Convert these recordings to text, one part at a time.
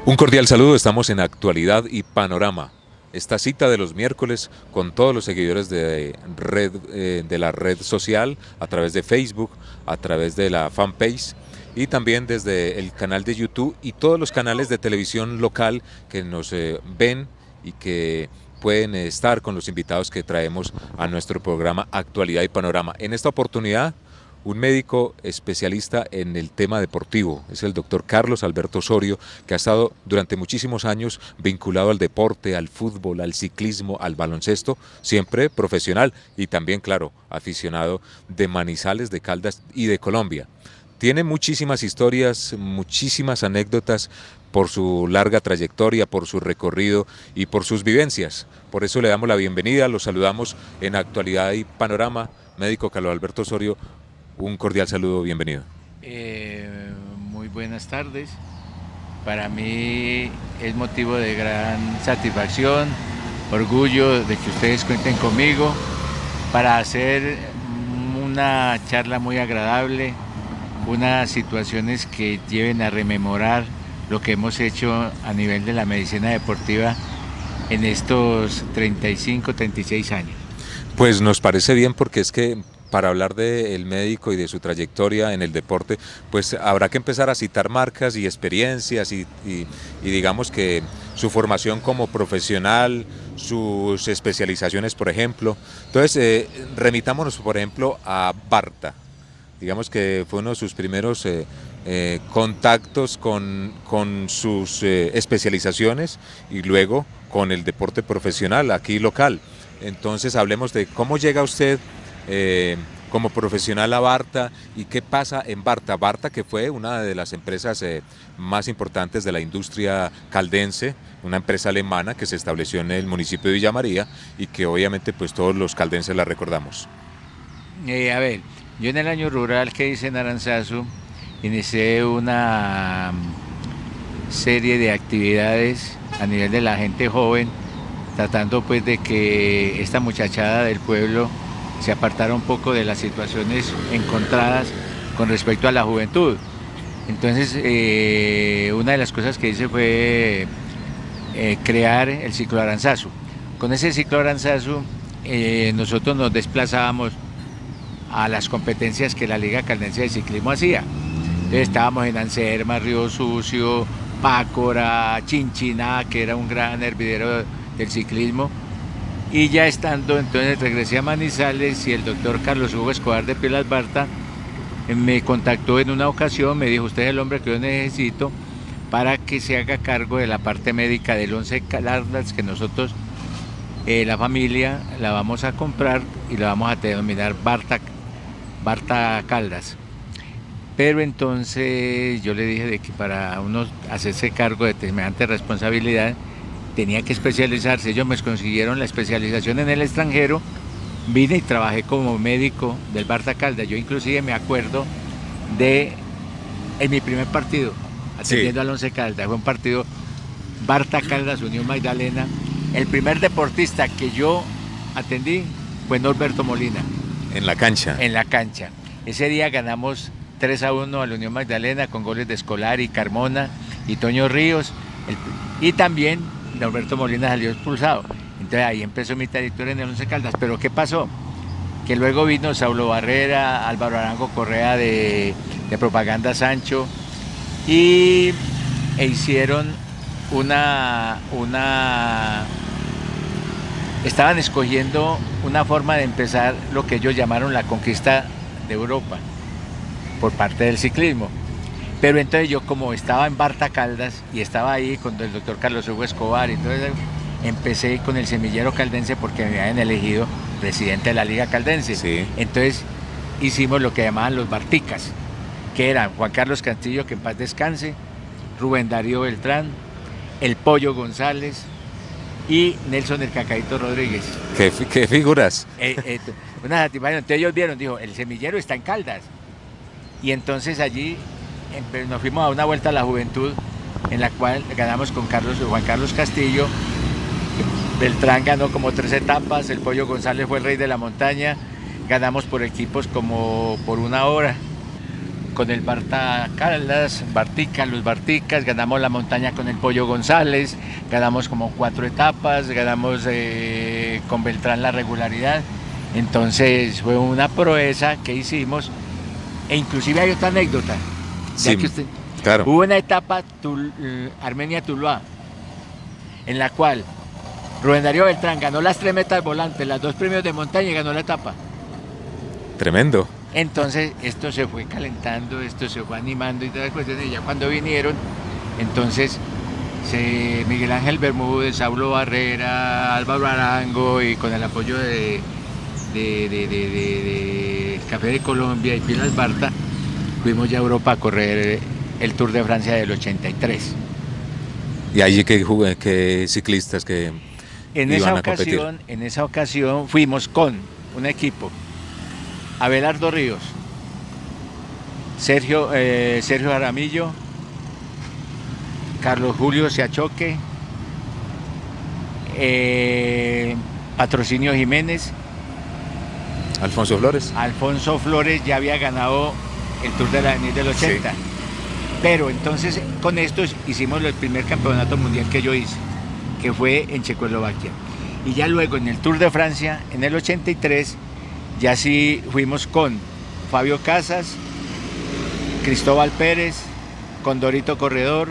Un cordial saludo, estamos en Actualidad y Panorama. Esta cita de los miércoles con todos los seguidores de la red social, a través de Facebook, a través de la fanpage y también desde el canal de YouTube y todos los canales de televisión local que nos ven y que pueden estar con los invitados que traemos a nuestro programa Actualidad y Panorama. En esta oportunidad, un médico especialista en el tema deportivo, es el doctor Carlos Alberto Osorio, que ha estado durante muchísimos años vinculado al deporte, al fútbol, al ciclismo, al baloncesto, siempre profesional y también, claro, aficionado de Manizales, de Caldas y de Colombia. Tiene muchísimas historias, muchísimas anécdotas por su larga trayectoria, por su recorrido y por sus vivencias. Por eso le damos la bienvenida, lo saludamos en Actualidad y Panorama. Médico Carlos Alberto Osorio, un cordial saludo, bienvenido. Muy buenas tardes. Para mí es motivo de gran satisfacción, orgullo de que ustedes cuenten conmigo para hacer una charla muy agradable, unas situaciones que lleven a rememorar lo que hemos hecho a nivel de la medicina deportiva en estos 35, 36 años. Pues nos parece bien porque es que para hablar del médico y de su trayectoria en el deporte, pues habrá que empezar a citar marcas y experiencias y digamos que su formación como profesional, sus especializaciones, por ejemplo. Entonces, remitámonos, por ejemplo, a Barta. Digamos que fue uno de sus primeros contactos con sus especializaciones y luego con el deporte profesional aquí local. Entonces hablemos de cómo llega usted como profesional a Barta y qué pasa en Barta. Barta, que fue una de las empresas más importantes de la industria caldense, una empresa alemana que se estableció en el municipio de Villa María y que obviamente pues todos los caldenses la recordamos. A ver, yo en el año rural que hice en Aranzazu inicié una serie de actividades a nivel de la gente joven, tratando pues de que esta muchachada del pueblo se apartara un poco de las situaciones encontradas con respecto a la juventud. Entonces, una de las cosas que hice fue crear el ciclo Aranzazu. Con ese ciclo Aranzazu nosotros nos desplazábamos a las competencias que la Liga Caldense de Ciclismo hacía. Entonces estábamos en Anserma, Río Sucio, Pácora, Chinchiná, que era un gran hervidero del ciclismo. Y ya estando, entonces regresé a Manizales y el doctor Carlos Hugo Escobar de Pilas Barta me contactó en una ocasión, me dijo: usted es el hombre que yo necesito para que se haga cargo de la parte médica del Once Caldas, que nosotros, la familia, la vamos a comprar y la vamos a denominar Barta Caldas. Pero entonces yo le dije de que para uno hacerse cargo de semejante responsabilidad tenía que especializarse. Ellos me consiguieron la especialización en el extranjero, vine y trabajé como médico del Barta Caldas. Yo inclusive me acuerdo de en mi primer partido atendiendo al Once Caldas, fue un partido Barta Caldas Unión Magdalena. El primer deportista que yo atendí fue Norberto Molina. En la cancha. En la cancha. Ese día ganamos 3-1 a la Unión Magdalena con goles de Scolari, Carmona y Toño Ríos. Y también Norberto Molina salió expulsado. Entonces ahí empezó mi trayectoria en el Once Caldas. Pero ¿qué pasó? Que luego vino Saulo Barrera, Álvaro Arango Correa de Propaganda Sancho e hicieron estaban escogiendo una forma de empezar lo que ellos llamaron la conquista de Europa por parte del ciclismo. Pero entonces yo, como estaba en Barta Caldas y estaba ahí con el doctor Carlos Hugo Escobar, entonces empecé con el semillero caldense porque me habían elegido presidente de la Liga Caldense. Sí. Entonces hicimos lo que llamaban los Barticas, que eran Juan Carlos Castillo, que en paz descanse, Rubén Darío Beltrán, el Pollo González y Nelson el Cacaíto Rodríguez. ¿Qué figuras? Una satisfacción. Entonces ellos vieron, dijo, el semillero está en Caldas. Y entonces allí nos fuimos a una vuelta a la juventud en la cual ganamos con Juan Carlos Castillo. Beltrán ganó como 3 etapas, el Pollo González fue el rey de la montaña, ganamos por equipos como por 1 hora. con el Barta Caldas, los Barticas, ganamos la montaña con el Pollo González, ganamos como 4 etapas, ganamos con Beltrán la regularidad. Entonces fue una proeza que hicimos, e inclusive hay otra anécdota. Sí, claro. Hubo una etapa Armenia-Tuluá, en la cual Rubén Darío Beltrán ganó las 3 metas volantes, las 2 premios de montaña y ganó la etapa. Tremendo. Entonces esto se fue calentando, esto se fue animando y todas las cuestiones, y ya cuando vinieron, entonces Miguel Ángel Bermúdez, Saulo Barrera, Álvaro Arango, y con el apoyo de Café de Colombia y Pilas Barta, fuimos ya a Europa a correr el Tour de Francia del 83. ¿Y allí qué ciclistas que iban a competir? En esa ocasión fuimos con un equipo: Abelardo Ríos, Sergio Jaramillo, Carlos Julio Siachoque, Patrocinio Jiménez. Alfonso Flores. Alfonso Flores ya había ganado el Tour de l'Avenir del 80. Sí. Pero entonces con estos hicimos el primer campeonato mundial que yo hice, que fue en Checoslovaquia. Y ya luego en el Tour de Francia, en el 83, ya sí fuimos con Fabio Casas, Cristóbal Pérez, Condorito Corredor,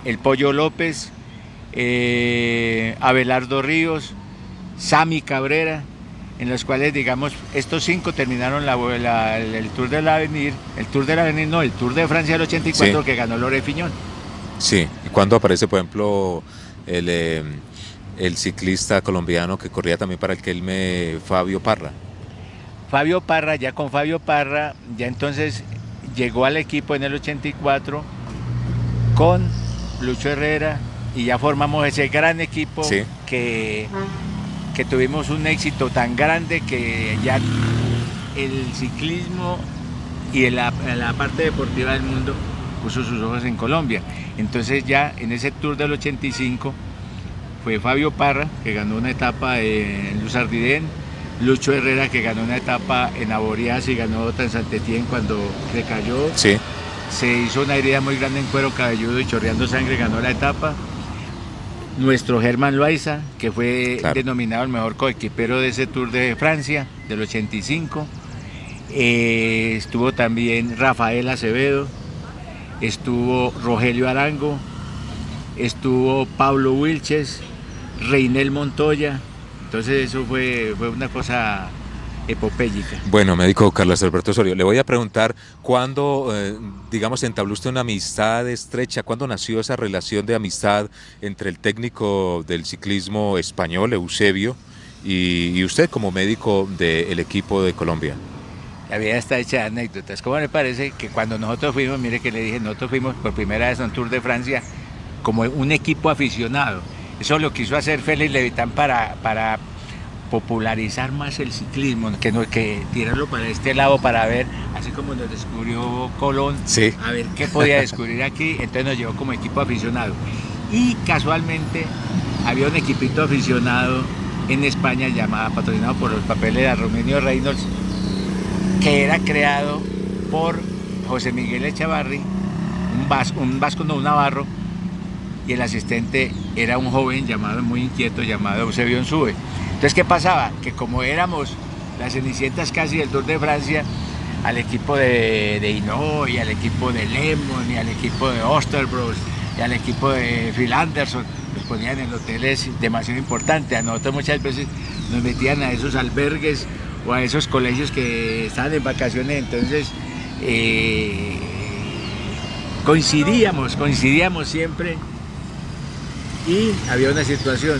el Pollo López, Abelardo Ríos, Sami Cabrera, en los cuales, digamos, estos 5 terminaron el Tour de l'Avenir, el Tour de Francia del 84, sí, que ganó Lore Fiñón. Sí, ¿y cuándo aparece, por ejemplo, el ciclista colombiano que corría también para el Kelme, Fabio Parra? Fabio Parra, ya con Fabio Parra, ya entonces llegó al equipo en el 84 con Lucho Herrera, y ya formamos ese gran equipo, sí, que tuvimos un éxito tan grande que ya el ciclismo y la parte deportiva del mundo puso sus ojos en Colombia. Entonces ya en ese Tour del 85 fue Fabio Parra, que ganó una etapa en Luz Ardiden, Lucho Herrera, que ganó una etapa en Aborías y ganó otra en Saint-Étienne cuando recayó. Sí. Se hizo una herida muy grande en cuero cabelludo y chorreando sangre, ganó la etapa. Nuestro Germán Loaiza, que fue, claro, denominado el mejor coequipero de ese Tour de Francia del 85. Estuvo también Rafael Acevedo, estuvo Rogelio Arango, estuvo Pablo Wilches, Reinel Montoya. Entonces eso fue una cosa epopéyica. Bueno, médico Carlos Alberto Osorio, le voy a preguntar cuándo, digamos, entabló usted una amistad estrecha, cuándo nació esa relación de amistad entre el técnico del ciclismo español, Eusebio, y usted como médico del equipo de Colombia. La vida está hecha de anécdotas. ¿Cómo le parece que cuando nosotros fuimos, mire que le dije, nosotros fuimos por primera vez a un Tour de Francia como un equipo aficionado? Eso lo quiso hacer Félix Levitan para popularizar más el ciclismo, que tirarlo para este lado para ver, así como nos descubrió Colón, sí, a ver qué podía descubrir aquí. Entonces nos llevó como equipo aficionado. Y casualmente había un equipito aficionado en España patrocinado por los papeles de Arminio Reynolds, que era creado por José Miguel Echavarri, un navarro, y el asistente era un joven muy inquieto llamado Eusebio Onsue. Entonces, ¿qué pasaba? Que como éramos las cenicientas casi del Tour de Francia, al equipo de Hinault, y al equipo de Lemon, y al equipo de Osterbros, y al equipo de Phil Anderson, los ponían en hoteles demasiado importantes. A nosotros muchas veces nos metían a esos albergues o a esos colegios que estaban en vacaciones. Entonces coincidíamos siempre, y había una situación: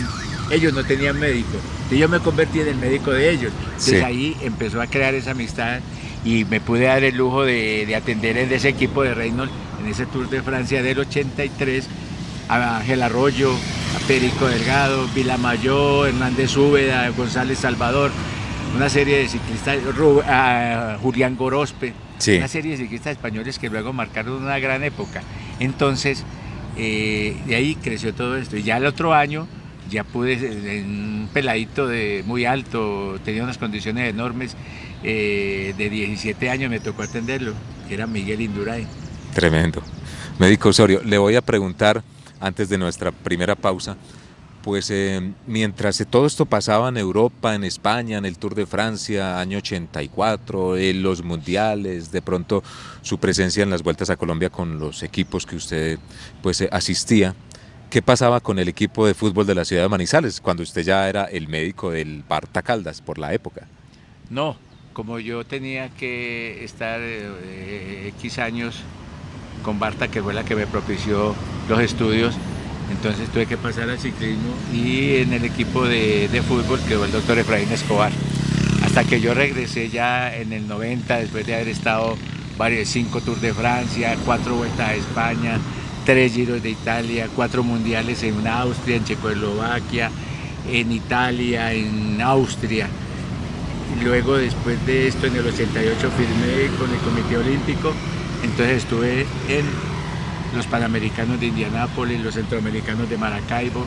ellos no tenían médico, entonces yo me convertí en el médico de ellos. Entonces sí, ahí empezó a crear esa amistad, y me pude dar el lujo de atender en ese equipo de Reynolds en ese Tour de Francia del 83 a Ángel Arroyo, a Perico Delgado, Vilamayor, Hernández Úbeda, González Salvador, una serie de ciclistas, a Julián Gorospe, sí, una serie de ciclistas españoles que luego marcaron una gran época. Entonces de ahí creció todo esto, y ya el otro año ya pude, un peladito muy alto, tenía unas condiciones enormes, de 17 años me tocó atenderlo. que era Miguel Indurain. Tremendo. Médico Osorio, le voy a preguntar, antes de nuestra primera pausa, pues mientras todo esto pasaba en Europa, en España, en el Tour de Francia, año 84, en los mundiales, de pronto su presencia en las vueltas a Colombia con los equipos que usted pues asistía, ¿qué pasaba con el equipo de fútbol de la ciudad de Manizales, cuando usted ya era el médico del Barta Caldas por la época? No, como yo tenía que estar X años con Barta, que fue la que me propició los estudios, entonces tuve que pasar al ciclismo y en el equipo de fútbol quedó el doctor Efraín Escobar. Hasta que yo regresé ya en el 90, después de haber estado 5 Tours de Francia, 4 vueltas a España, 3 Giros de Italia, 4 mundiales en Austria, en Checoslovaquia, en Italia, en Austria. Y luego, después de esto, en el 88 firmé con el Comité Olímpico, entonces estuve en los Panamericanos de Indianápolis, los Centroamericanos de Maracaibo,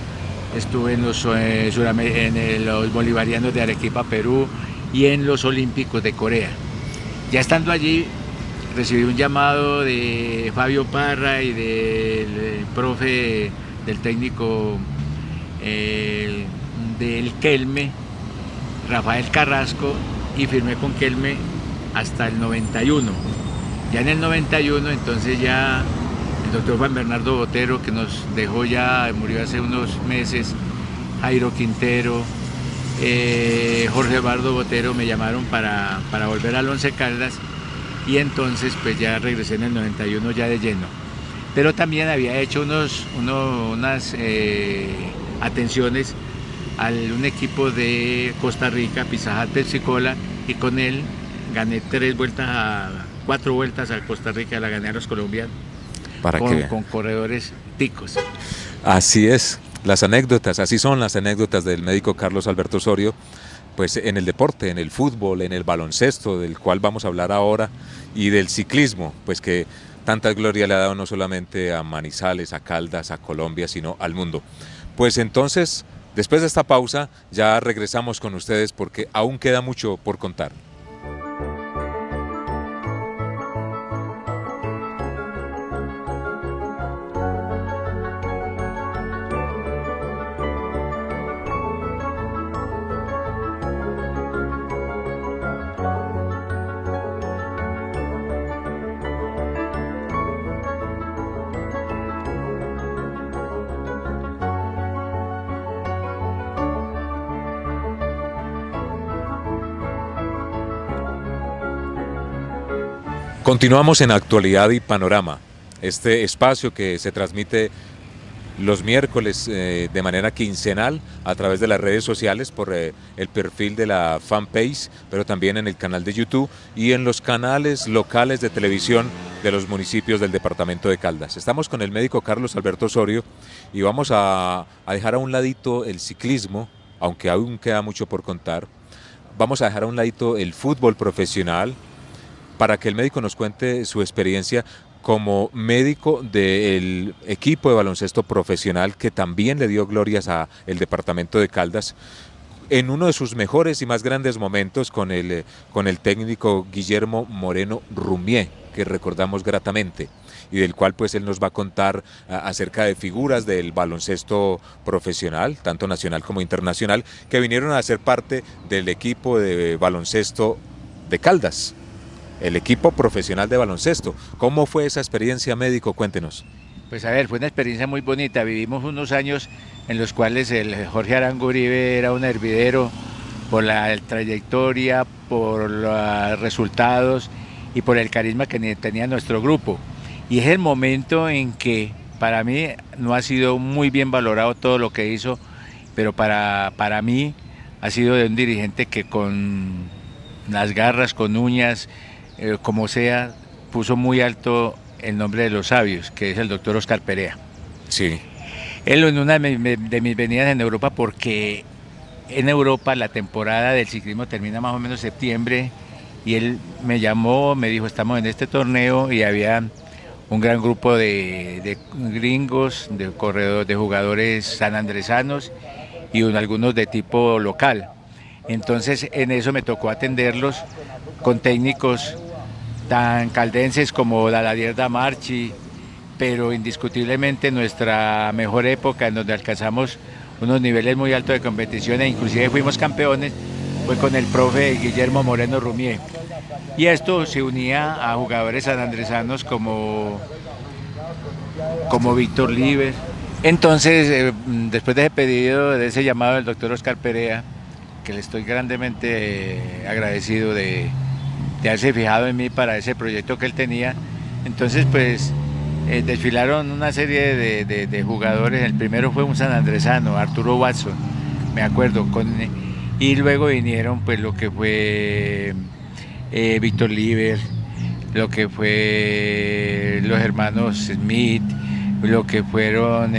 estuve en los Bolivarianos de Arequipa, Perú, y en los Olímpicos de Corea. Ya estando allí, recibí un llamado de Fabio Parra y del profe, del técnico del Kelme, Rafael Carrasco, y firmé con Kelme hasta el 91. Ya en el 91, entonces ya el doctor Juan Bernardo Botero, que nos dejó ya, murió hace unos meses, Jairo Quintero, Jorge Eduardo Botero, me llamaron para volver al Once Caldas, y entonces pues ya regresé en el 91 ya de lleno. Pero también había hecho unas atenciones a un equipo de Costa Rica, Pizza Hut Pepsi-Cola, y con él gané 4 vueltas a Costa Rica, la gané a los colombianos, con corredores ticos. Así es, las anécdotas, así son las anécdotas del médico Carlos Alberto Osorio, pues en el deporte, en el fútbol, en el baloncesto, del cual vamos a hablar ahora, y del ciclismo, pues que tanta gloria le ha dado no solamente a Manizales, a Caldas, a Colombia, sino al mundo. Pues entonces, después de esta pausa, ya regresamos con ustedes porque aún queda mucho por contar. Continuamos en Actualidad y Panorama, este espacio que se transmite los miércoles de manera quincenal a través de las redes sociales por el perfil de la fanpage, pero también en el canal de YouTube y en los canales locales de televisión de los municipios del departamento de Caldas. Estamos con el médico Carlos Alberto Osorio y vamos a dejar a un ladito el ciclismo, aunque aún queda mucho por contar. Vamos a dejar a un ladito el fútbol profesional, para que el médico nos cuente su experiencia como médico del equipo de baloncesto profesional que también le dio glorias al departamento de Caldas en uno de sus mejores y más grandes momentos con el técnico Guillermo Moreno Rumié, que recordamos gratamente, y del cual pues él nos va a contar acerca de figuras del baloncesto profesional, tanto nacional como internacional, que vinieron a ser parte del equipo de baloncesto de Caldas. El equipo profesional de baloncesto. ¿Cómo fue esa experiencia, médico? Cuéntenos. Pues a ver, fue una experiencia muy bonita. Vivimos unos años en los cuales el Jorge Arango Uribe era un hervidero por la trayectoria, por los resultados y por el carisma que tenía nuestro grupo. Y es el momento en que para mí no ha sido muy bien valorado todo lo que hizo, pero para mí ha sido de un dirigente que con las garras, con uñas, como sea, puso muy alto el nombre de los sabios, que es el doctor Oscar Perea. Sí. Él en una de mis venidas en Europa, porque en Europa la temporada del ciclismo termina más o menos en septiembre, y él me llamó, me dijo, estamos en este torneo, y había un gran grupo de gringos, de corredores, de jugadores sanandresanos, y algunos de tipo local. Entonces en eso me tocó atenderlos con técnicos tan caldenses como Daladier da Marchi, pero indiscutiblemente nuestra mejor época en donde alcanzamos unos niveles muy altos de competición e inclusive fuimos campeones fue con el profe Guillermo Moreno Rumier. Y esto se unía a jugadores sanandresanos como Víctor Líber. Entonces, después de ese pedido, de ese llamado del doctor Oscar Perea, que le estoy grandemente agradecido de haberse fijado en mí para ese proyecto que él tenía, entonces pues desfilaron una serie de jugadores. El primero fue un sanandresano, Arturo Watson, me acuerdo, y luego vinieron pues lo que fue Víctor Líber, lo que fue los hermanos Smith, lo que fueron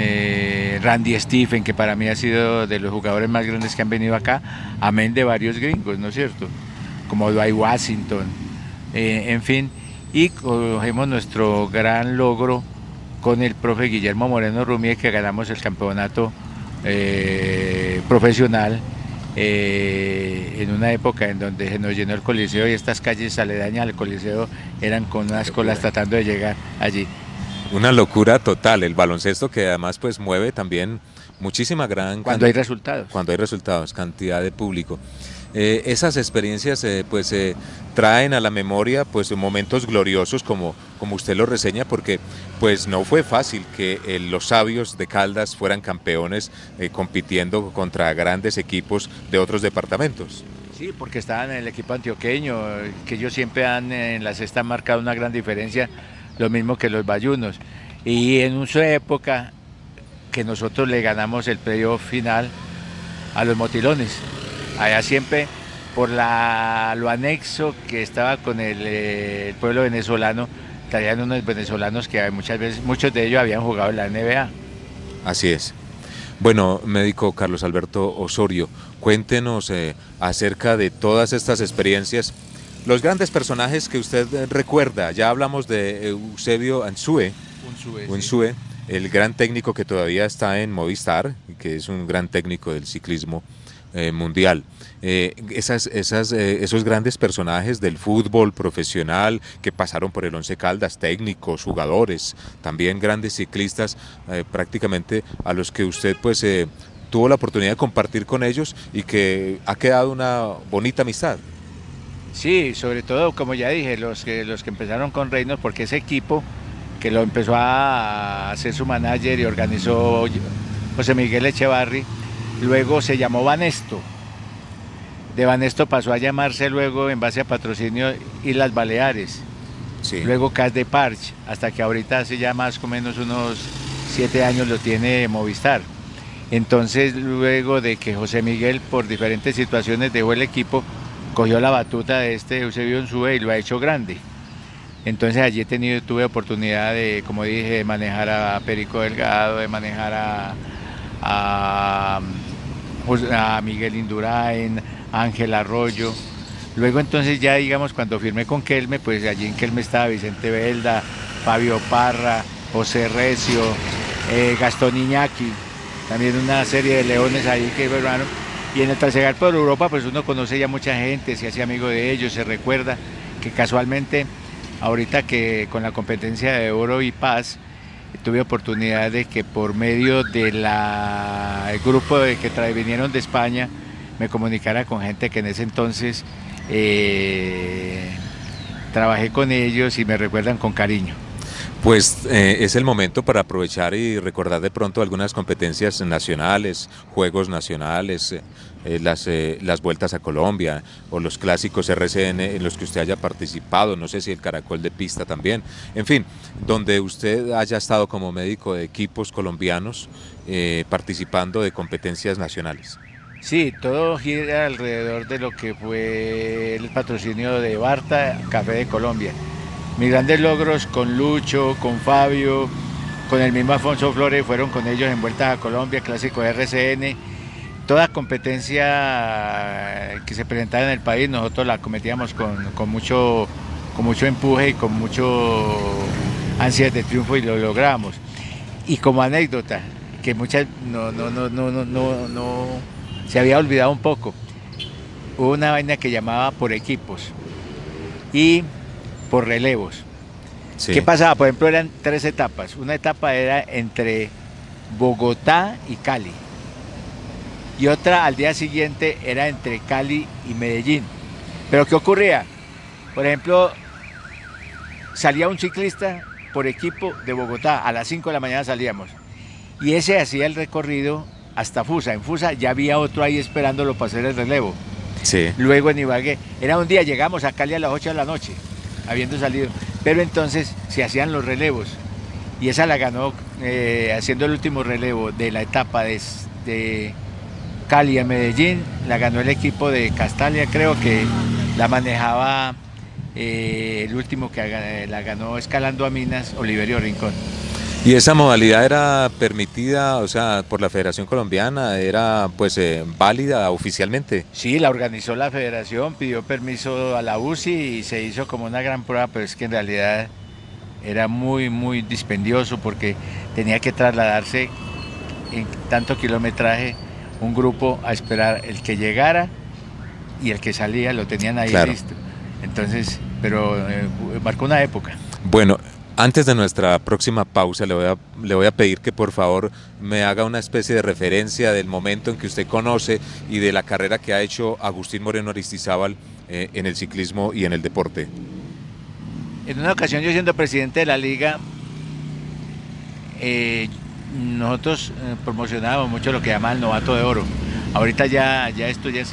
Randy Stephen, que para mí ha sido de los jugadores más grandes que han venido acá, amén de varios gringos, ¿no es cierto? Como Dwight Washington, en fin, y cogemos nuestro gran logro con el profe Guillermo Moreno Rumier, que ganamos el campeonato profesional en una época en donde se nos llenó el Coliseo y estas calles aledañas al Coliseo eran con unas colas tratando de llegar allí. Una locura total, el baloncesto que además pues mueve también muchísima cuando hay resultados. Cuando hay resultados, cantidad de público. Esas experiencias traen a la memoria pues momentos gloriosos como usted lo reseña, porque pues no fue fácil que los Sabios de Caldas fueran campeones compitiendo contra grandes equipos de otros departamentos. Sí, porque estaban en el equipo antioqueño, que ellos siempre han en la cesta marcado una gran diferencia, lo mismo que los bayunos. Y en su época que nosotros le ganamos el playoff final a los Motilones. Allá siempre por lo anexo que estaba con el pueblo venezolano, traían unos venezolanos que muchas veces, muchos de ellos habían jugado en la NBA. Así es. Bueno, médico Carlos Alberto Osorio, cuéntenos acerca de todas estas experiencias, los grandes personajes que usted recuerda. Ya hablamos de Eusebio Unzue, sí, el gran técnico que todavía está en Movistar, que es un gran técnico del ciclismo mundial. Esos grandes personajes del fútbol profesional que pasaron por el Once Caldas, técnicos, jugadores, también grandes ciclistas, prácticamente a los que usted pues tuvo la oportunidad de compartir con ellos y que ha quedado una bonita amistad. Sí, sobre todo, como ya dije, los que empezaron con Reynolds, porque ese equipo que lo empezó a hacer su manager y organizó José Miguel Echevarri, luego se llamó Banesto. De Banesto pasó a llamarse luego, en base a patrocinio, Islas Baleares. Sí. Luego Cas de Parch, hasta que ahorita hace ya más o menos unos 7 años lo tiene Movistar. Entonces, luego de que José Miguel, por diferentes situaciones, dejó el equipo, cogió la batuta de Eusebio Unzue y lo ha hecho grande. Entonces allí tuve oportunidad de, como dije, de manejar a Perico Delgado, de manejar a Miguel Indurain, a Ángel Arroyo. Luego entonces ya digamos cuando firmé con Kelme, pues allí en Kelme estaba Vicente Belda, Fabio Parra, José Recio, Gastón Iñaki, también una serie de leones ahí que hermano. Y en el trasegar por Europa pues uno conoce ya mucha gente, se hace amigo de ellos, se recuerda que casualmente ahorita que con la competencia de Oro y Paz tuve oportunidad de que por medio del grupo que vinieron de España me comunicara con gente que en ese entonces trabajé con ellos y me recuerdan con cariño. Pues es el momento para aprovechar y recordar de pronto algunas competencias nacionales, juegos nacionales, las vueltas a Colombia o los clásicos RCN en los que usted haya participado, no sé si el caracol de pista también, en fin, donde usted haya estado como médico de equipos colombianos participando de competencias nacionales. Sí, todo gira alrededor de lo que fue el patrocinio de Barta, Café de Colombia. Mis grandes logros con Lucho, con Fabio, con el mismo Alfonso Flores, fueron con ellos en Vueltas a Colombia, Clásico de RCN. Toda competencia que se presentaba en el país, nosotros la cometíamos con mucho empuje y con mucho ansias de triunfo y lo logramos. Y como anécdota, que muchas no se había olvidado un poco, hubo una vaina que llamaba por equipos. Y por relevos. Sí. ¿Qué pasaba? Por ejemplo, eran 3 etapas. Una etapa era entre Bogotá y Cali. Y otra al día siguiente era entre Cali y Medellín. Pero ¿qué ocurría? Por ejemplo, salía un ciclista por equipo de Bogotá, a las 5 de la mañana salíamos. Y ese hacía el recorrido hasta Fusa. En Fusa ya había otro ahí esperándolo para hacer el relevo. Sí. Luego en Ibagué. Era un día, llegamos a Cali a las 8 de la noche, habiendo salido. Pero entonces se hacían los relevos. Y esa la ganó haciendo el último relevo de la etapa de Cali a Medellín. La ganó el equipo de Castalia, creo que la manejaba el último que la ganó escalando a Minas, Oliverio Rincón. ¿Y esa modalidad era permitida, o sea, por la Federación Colombiana, era pues válida oficialmente? Sí, la organizó la federación, pidió permiso a la UCI y se hizo como una gran prueba, pero es que en realidad era muy dispendioso porque tenía que trasladarse en tanto kilometraje un grupo a esperar el que llegara y el que salía lo tenían ahí Claro. listo. Entonces, pero marcó una época. Bueno, antes de nuestra próxima pausa le voy a pedir que por favor me haga una especie de referencia del momento en que usted conoce y de la carrera que ha hecho Agustín Moreno Aristizábal en el ciclismo y en el deporte. En una ocasión, yo siendo presidente de la liga, nosotros promocionábamos mucho lo que llaman el novato de oro. Ahorita ya esto ya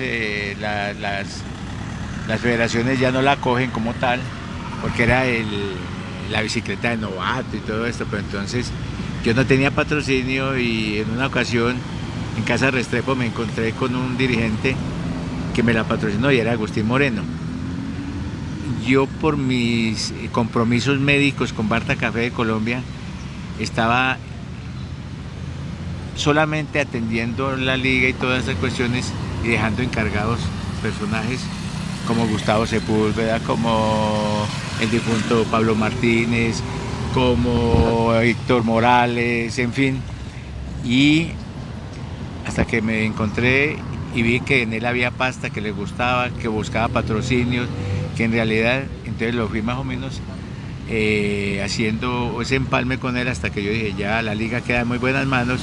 las federaciones ya no la cogen como tal, porque era la bicicleta de novato y todo esto, pero entonces yo no tenía patrocinio y en una ocasión en Casa Restrepo me encontré con un dirigente que me la patrocinó y era Agustín Moreno. Yo por mis compromisos médicos con Barta Café de Colombia estaba solamente atendiendo la liga y todas esas cuestiones y dejando encargados personajes como Gustavo Sepúlveda, como el difunto Pablo Martínez, como Héctor Morales, en fin. Y hasta que me encontré y vi que en él había pasta, que le gustaba, que buscaba patrocinios, que en realidad, entonces lo fui más o menos haciendo ese empalme con él hasta que yo dije, ya la liga queda en muy buenas manos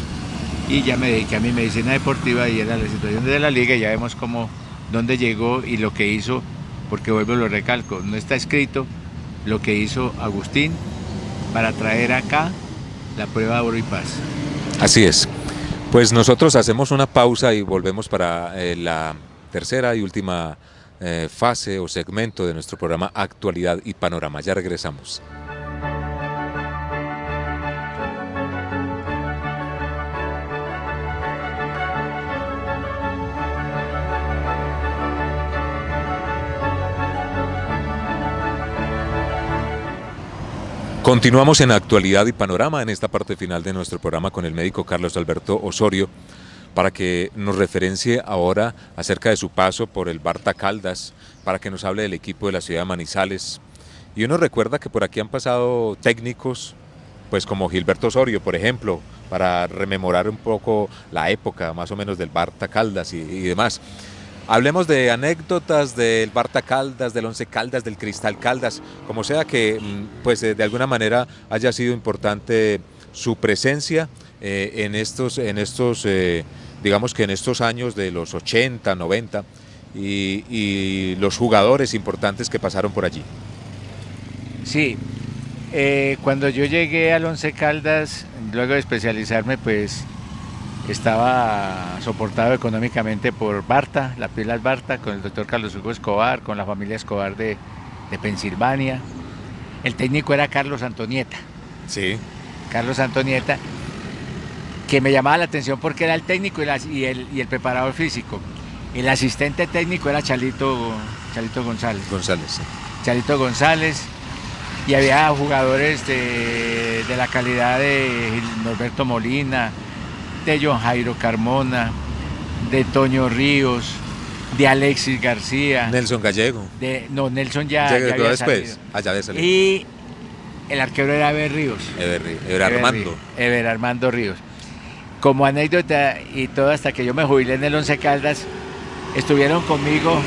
y ya me dediqué a mi medicina deportiva y era la situación de la liga y ya vemos cómo, dónde llegó y lo que hizo, porque vuelvo y lo recalco, no está escrito lo que hizo Agustín para traer acá la prueba Oro y Paz. Así es. Pues nosotros hacemos una pausa y volvemos para la tercera y última fase o segmento de nuestro programa Actualidad y Panorama. Ya regresamos. Continuamos en Actualidad y Panorama en esta parte final de nuestro programa con el médico Carlos Alberto Osorio para que nos referencie ahora acerca de su paso por el Barta Caldas, para que nos hable del equipo de la ciudad de Manizales. Y uno recuerda que por aquí han pasado técnicos, pues como Gilberto Osorio, por ejemplo, para rememorar un poco la época más o menos del Barta Caldas y demás. Hablemos de anécdotas del Barta Caldas, del Once Caldas, del Cristal Caldas, como sea que pues de alguna manera haya sido importante su presencia en estos digamos que en estos años de los 80, 90 y los jugadores importantes que pasaron por allí. Sí, cuando yo llegué al Once Caldas, luego de especializarme, pues estaba soportado económicamente por Barta, la Pilas Barta, con el doctor Carlos Hugo Escobar, con la familia Escobar de Pensilvania. El técnico era Carlos Antonieta. Sí. Carlos Antonieta, que me llamaba la atención porque era el técnico y el preparador físico. El asistente técnico era Chalito González. Sí. Chalito González, y había jugadores de la calidad de Norberto Molina, de John Jairo Carmona, de Toño Ríos, de Alexis García. Nelson Gallego. Nelson ya había después. Salido. Ya había salido. Y el arquero era Eber Ríos. Eber Armando Ríos. Como anécdota y todo, hasta que yo me jubilé en el Once Caldas, estuvieron conmigo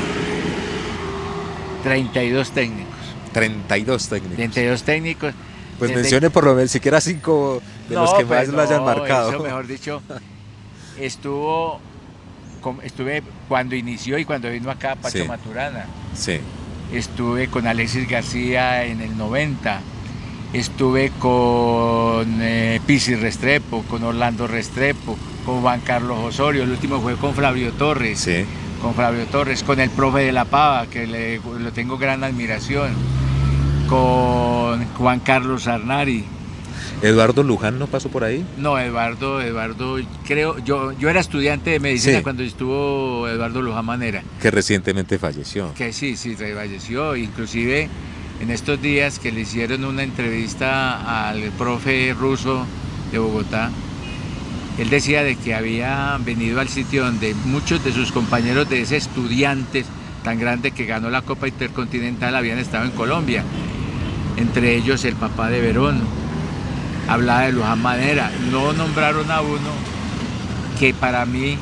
32 técnicos. 32 técnicos. 32 técnicos. Pues Desde- mencione por lo menos siquiera 5 de los que pues más lo hayan no, marcado. Eso, mejor dicho, estuve cuando inició y cuando vino acá Pacho Sí. Maturana. Sí, Estuve con Alexis García en el 90. Estuve con Pizzi Restrepo, con Orlando Restrepo, con Juan Carlos Osorio. El último fue con Flavio Torres. sí. Con Flavio Torres, con el profe de la Pava, que lo tengo gran admiración. Con Juan Carlos Arnari. ¿Eduardo Luján no pasó por ahí? No, Eduardo, creo, yo era estudiante de medicina Sí. cuando estuvo Eduardo Luján Manera, Que recientemente falleció. que sí, falleció, inclusive en estos días que le hicieron una entrevista al profe ruso de Bogotá, él decía de que había venido al sitio donde muchos de sus compañeros de ese estudiantes tan grande que ganó la Copa Intercontinental habían estado en Colombia, entre ellos el papá de Verón. Hablaba de Luján Manera, no nombraron a uno que para mí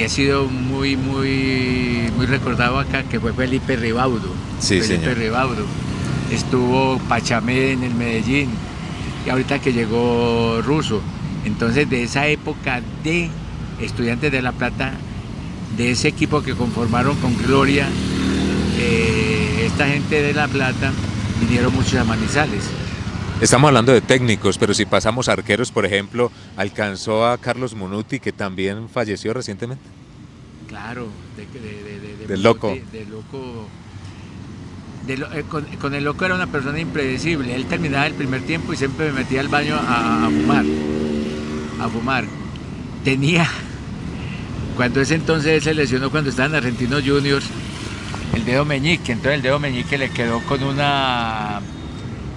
ha sido muy recordado acá, que fue Felipe Ribaudo. Sí, Felipe señor. Ribaudo. Estuvo Pachamé en el Medellín y ahorita que llegó Russo. Entonces de esa época de Estudiantes de La Plata, de ese equipo que conformaron con Gloria, esta gente de La Plata, vinieron muchos a Manizales. Estamos hablando de técnicos, pero si pasamos a arqueros, por ejemplo, alcanzó a Carlos Munuti, que también falleció recientemente. Claro, Del Loco. Con el Loco era una persona impredecible. Él terminaba el primer tiempo y siempre me metía al baño a fumar. Tenía, cuando ese entonces él se lesionó cuando estaba en Argentinos Juniors, el dedo meñique. Entonces el dedo meñique le quedó con una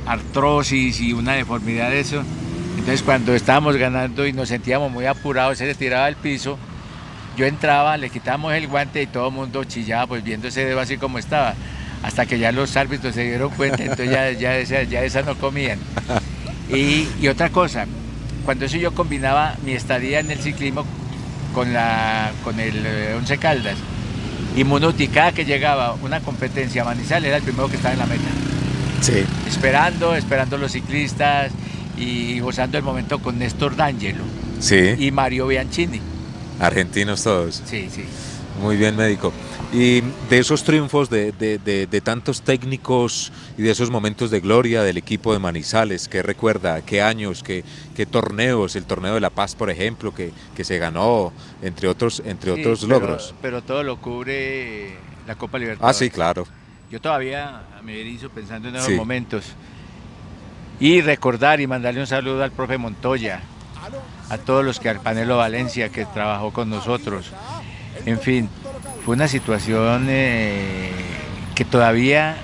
artrosis y una deformidad de eso. Entonces cuando estábamos ganando y nos sentíamos muy apurados, se tiraba al piso. Yo entraba, le quitábamos el guante y todo el mundo chillaba, pues viendo ese dedo así como estaba. Hasta que ya los árbitros se dieron cuenta, entonces ya esas no comían. Y otra cosa, cuando eso yo combinaba mi estadía en el ciclismo con el Once Caldas, y Munuti, cada que llegaba una competencia a Manizales, era el primero que estaba en la meta. Sí. Esperando los ciclistas y gozando el momento con Néstor D'Angelo Sí. y Mario Bianchini. Argentinos todos. Sí, sí. Muy bien, médico. Y de esos triunfos de tantos técnicos y de esos momentos de gloria del equipo de Manizales, ¿qué recuerda? ¿Qué años? ¿Qué torneos? El torneo de La Paz, por ejemplo, que se ganó, entre otros logros. Pero todo lo cubre la Copa Libertadores. Ah, sí, claro. Yo todavía me erizo pensando en esos Sí. momentos. Y recordar y mandarle un saludo al profe Montoya, a todos los que al Panelo Valencia que trabajó con nosotros. En fin, fue una situación que todavía,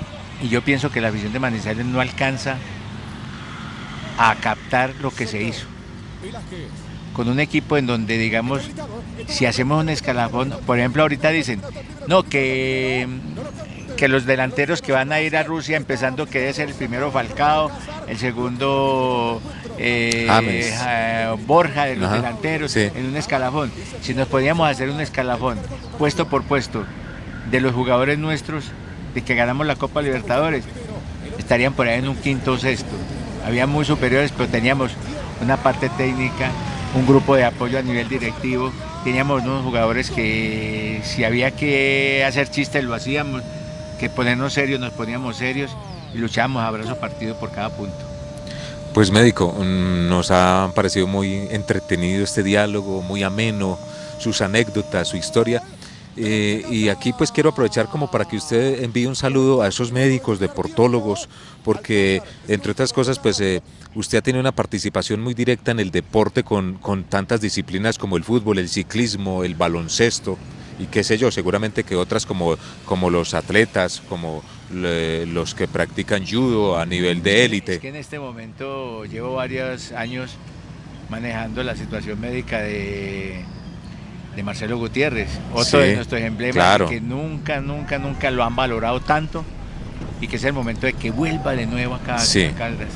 y yo pienso que la afición de Manizales no alcanza a captar lo que se hizo. Con un equipo en donde, digamos, si hacemos un escalafón, por ejemplo, ahorita dicen, no, que los delanteros que van a ir a Rusia, empezando que debe ser el primero Falcao, el segundo Borja de los Ajá, delanteros, sí. en un escalafón. Si nos podíamos hacer un escalafón, puesto por puesto, de los jugadores nuestros, de que ganamos la Copa Libertadores, estarían por ahí en un quinto o sexto. Había muy superiores, pero teníamos una parte técnica, un grupo de apoyo a nivel directivo, teníamos unos jugadores que si había que hacer chistes lo hacíamos, que ponernos serios nos poníamos serios y luchábamos a brazo partido por cada punto. Pues médico, nos ha parecido muy entretenido este diálogo, muy ameno, sus anécdotas, su historia. Y aquí pues quiero aprovechar como para que usted envíe un saludo a esos médicos, deportólogos, porque entre otras cosas pues usted ha tenido una participación muy directa en el deporte con tantas disciplinas como el fútbol, el ciclismo, el baloncesto y qué sé yo, seguramente que otras como los atletas, como los que practican judo a nivel de élite. Es que en este momento llevo varios años manejando la situación médica de Marcelo Gutiérrez, otro de nuestros emblemas, claro, que nunca lo han valorado tanto y que es el momento de que vuelva de nuevo acá a Caldas.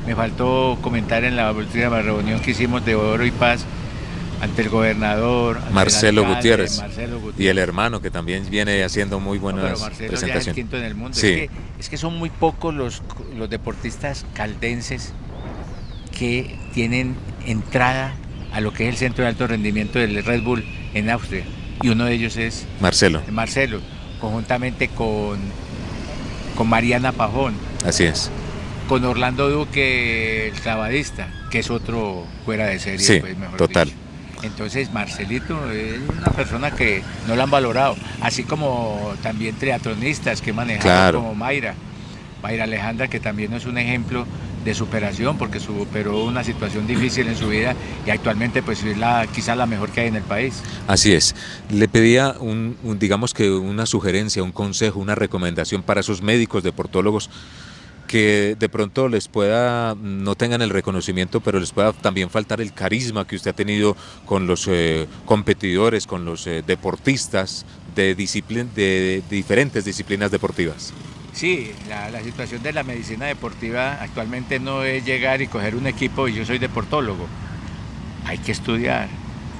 Me faltó comentar en la última reunión que hicimos de Oro y Paz ante el gobernador, ante Marcelo el alcalde, Gutiérrez. Marcelo Y Gutiérrez. el hermano que también viene haciendo muy No, pero buenas Marcelo ya es el presentaciones. quinto en el mundo. Sí, Es que son muy pocos los deportistas caldenses que tienen entrada a lo que es el centro de alto rendimiento del Red Bull en Austria. Y uno de ellos es Marcelo, Marcelo, conjuntamente con Mariana Pajón, así es. con Orlando Duque, el clavadista, que es otro fuera de serie, Sí, pues mejor total. dicho. Entonces Marcelito es una persona que no la han valorado, así como también triatlonistas que manejan Claro. como Mayra Alejandra, que también es un ejemplo de superación porque superó una situación difícil en su vida y actualmente pues es quizás la mejor que hay en el país. Así es. Le pedía digamos que una sugerencia, un consejo, una recomendación para esos médicos deportólogos que de pronto les pueda, no tengan el reconocimiento, pero les pueda también faltar el carisma que usted ha tenido con los competidores, con los deportistas de diferentes disciplinas deportivas. Sí, la situación de la medicina deportiva actualmente no es llegar y coger un equipo y yo soy deportólogo. Hay que estudiar,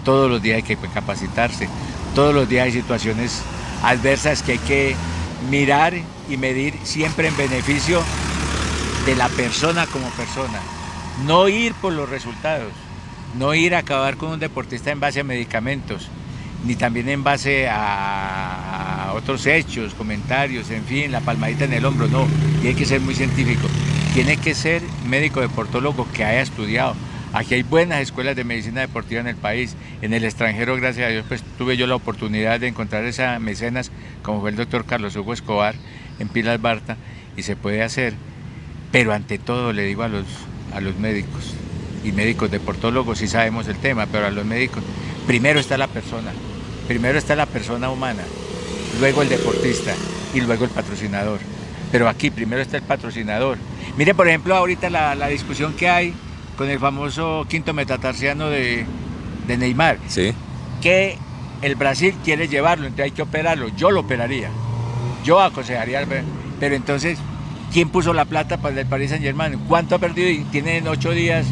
todos los días hay que capacitarse, todos los días hay situaciones adversas que hay que mirar y medir siempre en beneficio de la persona como persona. No ir por los resultados, no ir a acabar con un deportista en base a medicamentos, ni también en base a otros hechos, comentarios, en fin, la palmadita en el hombro, no, tiene que ser muy científico, tiene que ser médico deportólogo que haya estudiado. Aquí hay buenas escuelas de medicina deportiva en el país, en el extranjero, gracias a Dios, pues tuve yo la oportunidad de encontrar esas mecenas, como fue el doctor Carlos Hugo Escobar, en Pilas Barta, y se puede hacer, pero ante todo le digo a los médicos, y médicos deportólogos sí sabemos el tema, pero a los médicos, primero está la persona humana, luego el deportista y luego el patrocinador. Pero aquí primero está el patrocinador. Mire, por ejemplo, ahorita la discusión que hay con el famoso quinto metatarsiano de Neymar, Sí. que el Brasil quiere llevarlo, entonces hay que operarlo. Yo lo operaría, yo aconsejaría, pero entonces, ¿quién puso la plata para el Paris Saint-Germain? ¿Cuánto ha perdido? Y tienen 8 días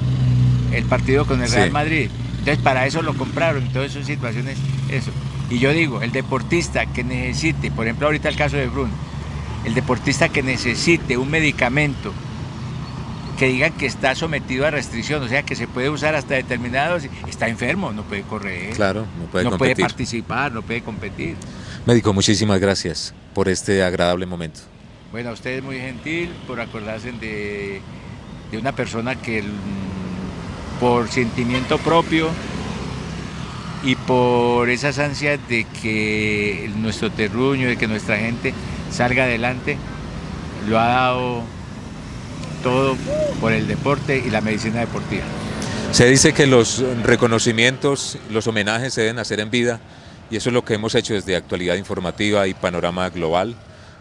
el partido con el Real Madrid. Entonces para eso lo compraron, entonces son situaciones, eso. Y yo digo, el deportista que necesite, por ejemplo ahorita el caso de Brun, el deportista que necesite un medicamento que digan que está sometido a restricción, o sea que se puede usar hasta determinados, está enfermo, no puede correr, Claro, no puede no competir. puede participar, no puede competir. Médico, muchísimas gracias por este agradable momento. Bueno, a ustedes muy gentil por acordarse de una persona que por sentimiento propio y por esas ansias de que nuestro terruño, de que nuestra gente salga adelante, lo ha dado todo por el deporte y la medicina deportiva. Se dice que los reconocimientos, los homenajes se deben hacer en vida y eso es lo que hemos hecho desde Actualidad Informativa y Panorama Global,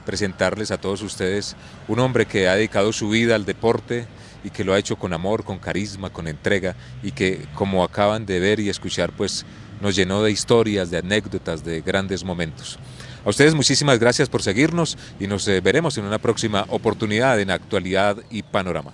presentarles a todos ustedes un hombre que ha dedicado su vida al deporte y que lo ha hecho con amor, con carisma, con entrega y que, como acaban de ver y escuchar, pues nos llenó de historias, de anécdotas, de grandes momentos. A ustedes muchísimas gracias por seguirnos y nos veremos en una próxima oportunidad en Actualidad y Panorama.